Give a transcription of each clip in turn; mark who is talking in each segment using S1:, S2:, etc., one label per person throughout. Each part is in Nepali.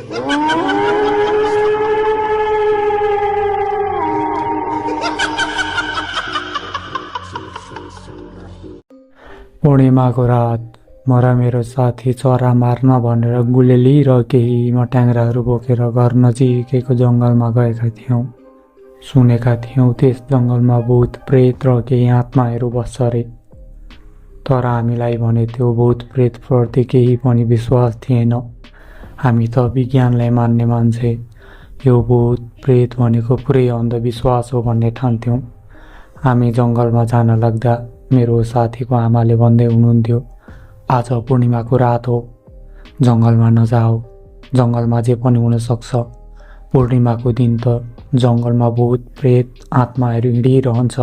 S1: पूर्णिमाको रात म र मेरो साथी चरा मार्न भनेर गुलेली र केही मट्याङ्ग्राहरू बोकेर घर नजिकैको जङ्गलमा गएका थियौँ। सुनेका थियौँ त्यस जङ्गलमा भूत प्रेत र केही आत्माहरू बस्छ रे। तर हामीलाई भने त्यो भूत प्रेतप्रति केही पनि विश्वास थिएन। हामी त विज्ञानलाई मान्ने मान्छे, यो भूत प्रेत भनेको पुरै अन्धविश्वास हो भन्ने ठान्थ्यौँ। हामी जङ्गलमा जान लाग्दा मेरो साथीको आमाले भन्दै हुनुहुन्थ्यो, आज पूर्णिमाको रात हो, जङ्गलमा नजाऊ, जङ्गलमा जे पनि हुन सक्छ। पूर्णिमाको दिन त जङ्गलमा भूत प्रेत आत्माहरू हिँडिरहन्छ।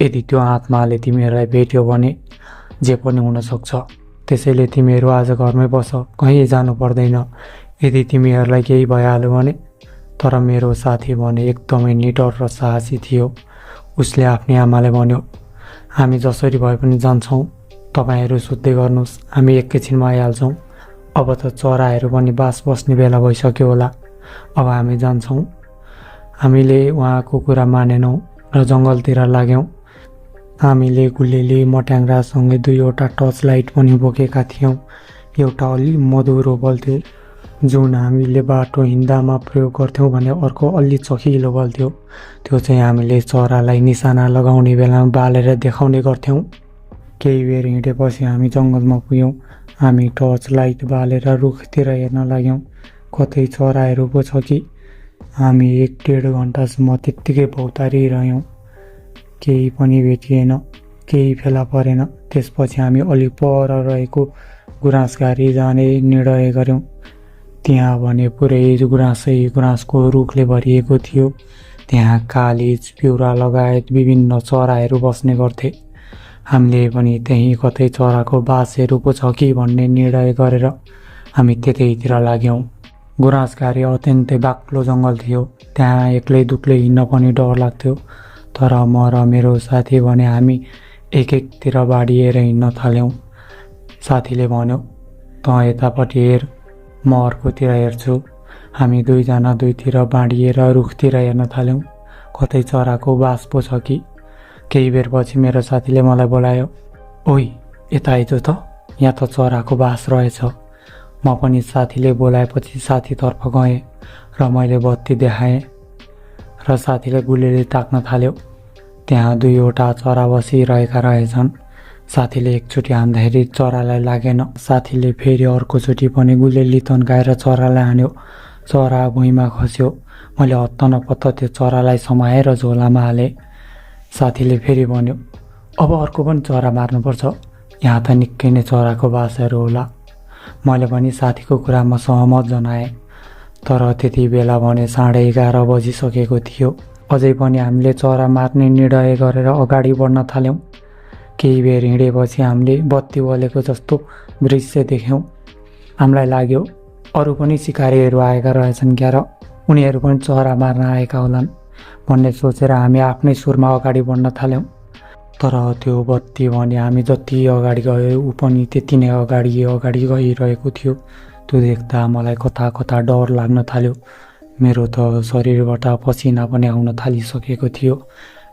S1: यदि त्यो आत्माले तिमीहरूलाई भेट्यो भने जे पनि हुन सक्छ। त्यसैले तिमीहरू आज घरमै बस, कहीँ जानु पर्दैन यदि तिमीहरूलाई केही भइहाल्यो भने। तर मेरो साथी भने एकदमै निडर र साहसी थियो। उसले आफ्नी आमाले भन्यो, हामी जसरी भए पनि जान्छौँ, तपाईँहरू सुत्दै गर्नुहोस्, हामी एकैछिनमा आइहाल्छौँ। अब त चराहरू पनि बास बस्ने बेला भइसक्यो होला, अब हामी जान्छौँ। हामीले उहाँको कुरा मानेनौँ र जङ्गलतिर लाग्यौँ। हामीले गुलेली मट्याङ्ग्रासँगै 2वटा टर्च लाइट पनि बोकेका थियौँ। एउटा अलि मधुरो बल्थ्यो जुन हामीले बाटो हिँड्दामा प्रयोग गर्थ्यौँ भने अर्को अलि चखिलो बल्थ्यो। त्यो चाहिँ हामीले चरालाई निशाना लगाउने बेलामा बालेर देखाउने गर्थ्यौँ। केही बेर हिँडेपछि हामी जङ्गलमा पुग्यौँ। हामी टर्च लाइट बालेर रुखतिर हेर्न लाग्यौँ, कतै चराहरू पो छ कि। हामी 1-1.5 घन्टासम्म त्यत्तिकै भौतारिरह्यौँ, केही पनि भेटिएन, केही फेला परेन। त्यसपछि हामी अलिक पर रहेको गुराँसघारी जाने निर्णय गऱ्यौँ। त्यहाँ भने पुरै गुराँसको रुखले भरिएको थियो। त्यहाँ कालिज, पिउरा लगायत विभिन्न चराहरू बस्ने गर्थे। हामीले पनि त्यहीँ कतै चराको बासहरू पो छ कि भन्ने निर्णय गरेर हामी त्यतैतिर लाग्यौँ। गुराँसघारी अत्यन्तै बाक्लो जङ्गल थियो। त्यहाँ एक्लै दुक्लै हिँड्न पनि डर लाग्थ्यो। तर म र मेरो साथी भने हामी एक-एकतिर बाडिएर हिँड्न थाल्यौँ। साथीले भन्यो, त यतापट्टि हेर, म अर्कोतिर हेर्छु। हामी दुईजना दुईतिर बाँडिएर रुखतिर हेर्न थाल्यौँ, कतै चराको बास पो छ कि। केही बेरपछि मेरो साथीले मलाई बोलायो, ओइ यता आइज त, यहाँ त चराको बास रहेछ। म पनि साथीले बोलाएपछि साथीतर्फ गएँ र मैले बत्ती देखाएँ र साथीले गुलेली ताक्न थाल्यो। त्यहाँ 2वटा चरा बसिरहेका रहेछन्। साथीले एकचोटि हान्दाखेरि चरालाई लागेन। साथीले फेरि अर्कोचोटि पनि गुलेली तन्काएर चरालाई हान्यो। चरा भुइँमा खस्यो। मैले हत्त नपत्त त्यो चरालाई समाएर झोलामा हालेँ। साथीले फेरि भन्यो, अब अर्को पनि चरा मार्नुपर्छ, यहाँ त निकै नै चराको बासहरू होला। मैले पनि साथीको कुरामा सहमत जनाएँ। तर त्यति बेला भने 11:30 बजिसकेको थियो। अझै पनि हामीले चरा मार्ने निर्णय गरेर अगाडि बढ्न थाल्यौँ। केही बेर हिँडेपछि हामीले बत्ती बलेको जस्तो दृश्य देख्यौँ। हामीलाई लाग्यो अरू पनि सिकारीहरू आएका रहेछन् क्या, र उनीहरू पनि चरा मार्न आएका होलान् भन्ने सोचेर हामी आफ्नै सुरमा अगाडि बढ्न थाल्यौँ। तर त्यो बत्ती भने हामी जति अगाडि गयो ऊ पनि त्यति नै अगाडि गइरहेको थियो। त्यो देख्दा मलाई कता कता डर लाग्न थाल्यो। मेरो त शरीरबाट पसिना पनि आउन थालिसकेको थियो।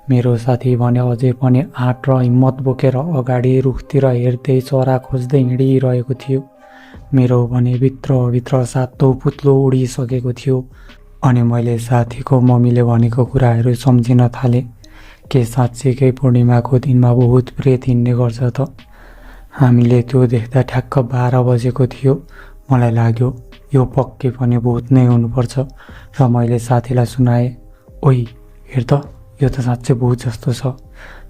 S1: मेरो साथी भने अझै पनि आँट र हिम्मत बोकेर अगाडि रुखतिर हेर्दै चरा खोज्दै हिँडिरहेको थियो। मेरो भने भित्रभित्र 7औं पुत्लो उडिसकेको थियो। अनि मैले साथीको मम्मीले भनेको कुराहरू सम्झिन थालेँ। के साँच्चीकै पूर्णिमाको दिनमा भूत प्रेत हिँड्ने गर्छ त? हामीले त्यो देख्दा ठ्याक्क 12 बजेको थियो। मलाई लाग्यो यो पक्कै पनि भूत नै हुनुपर्छ र मैले साथीलाई सुनाएँ, ओइ हेर त, यो त साँच्चै भूत जस्तो छ।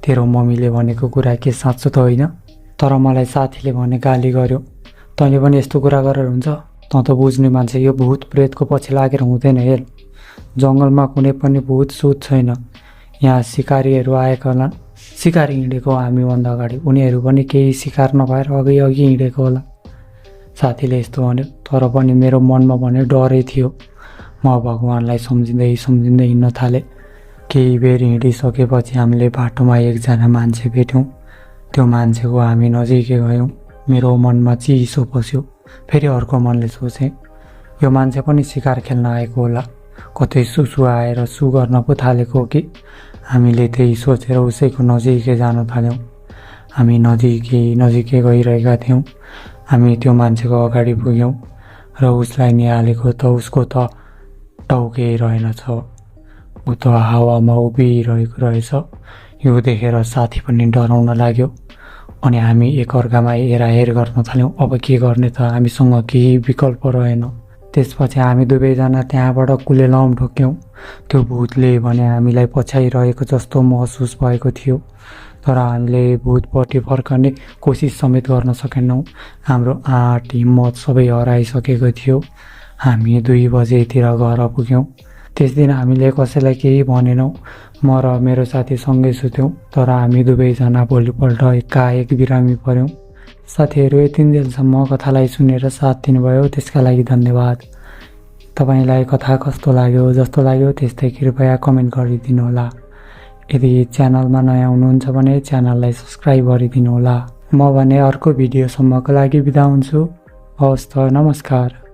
S1: तेरो मम्मीले भनेको कुरा के साँच्चो त होइन? तर मलाई साथीले भने गाली गर्यो, तैँले पनि यस्तो कुरा गरेर हुन्छ? तँ त बुझ्ने मान्छे, यो भूत प्रेतको पछि लागेर हुँदैन। हेर, जङ्गलमा कुनै पनि भूत सुत छैन। यहाँ सिकारीहरू आएका होलान्। सिकारी हिँडेको हामीभन्दा अगाडि, उनीहरू पनि केही सिकार नभएर अघि हिँडेको होला। साथीले यस्तो भन्यो। तर पनि मेरो मनमा भने डरै थियो। म भगवानलाई सम्झिँदै हिँड्न थालेँ। केही बेर हिँडिसकेपछि हामीले बाटोमा एकजना मान्छे भेट्यौँ। त्यो मान्छेको हामी नजिकै गयौँ। मेरो मनमा चिसो पस्यो। फेरि अर्को मनले सोचेँ, यो मान्छे पनि शिकार खेल्न आएको होला, कतै सुसु आएर सु गर्न पो थालेको हो कि। हामीले त्यही सोचेर उसैको नजिकै जान थाल्यौँ। हामी नजिकै गइरहेका थियौँ। हामी त्यो मान्छेको अगाडि पुग्यौँ र उसलाई निहालेको त उसको त टाउकै रहेनछ। ऊ त हावामा उभिरहेको रहेछ। यो देखेर साथी पनि डराउन लाग्यो अनि हामी एकअर्कामा हेराहेर गर्न थाल्यौँ। अब के गर्ने त, हामीसँग केही विकल्प रहेन। त्यसपछि हामी दुवैजना त्यहाँबाट कुलेलाम ठोक्यौँ। त्यो भूतले भने हामीलाई पछ्याइरहेको जस्तो महसुस भएको थियो, तर हामीले भूतपट्टि फर्कने कोसिस समेत गर्न सकेनौँ। हाम्रो आँट हिम्मत सबै हराइसकेको थियो। हामी 2 बजेतिर घर पुग्यौँ। त्यस दिन हामीले कसैलाई केही भनेनौँ। म र मेरो साथी सँगै सुत्यौँ, तर हामी दुवैजना भोलिपल्ट एकाएक बिरामी पऱ्यौँ। साथीहरू, यति दिनसम्म कथालाई सुनेर साथ दिनुभयो, त्यसका लागि धन्यवाद। तपाईँलाई कथा कस्तो लाग्यो, जस्तो लाग्यो त्यस्तै कृपया कमेन्ट गरिदिनु होला। यदि च्यानलमा नयाँ हुनुहुन्छ भने च्यानललाई सब्सक्राइब गरिदिनु होला। म भने अर्को भिडियोसम्मको लागि बिदा हुन्छु। हवस् त, नमस्कार।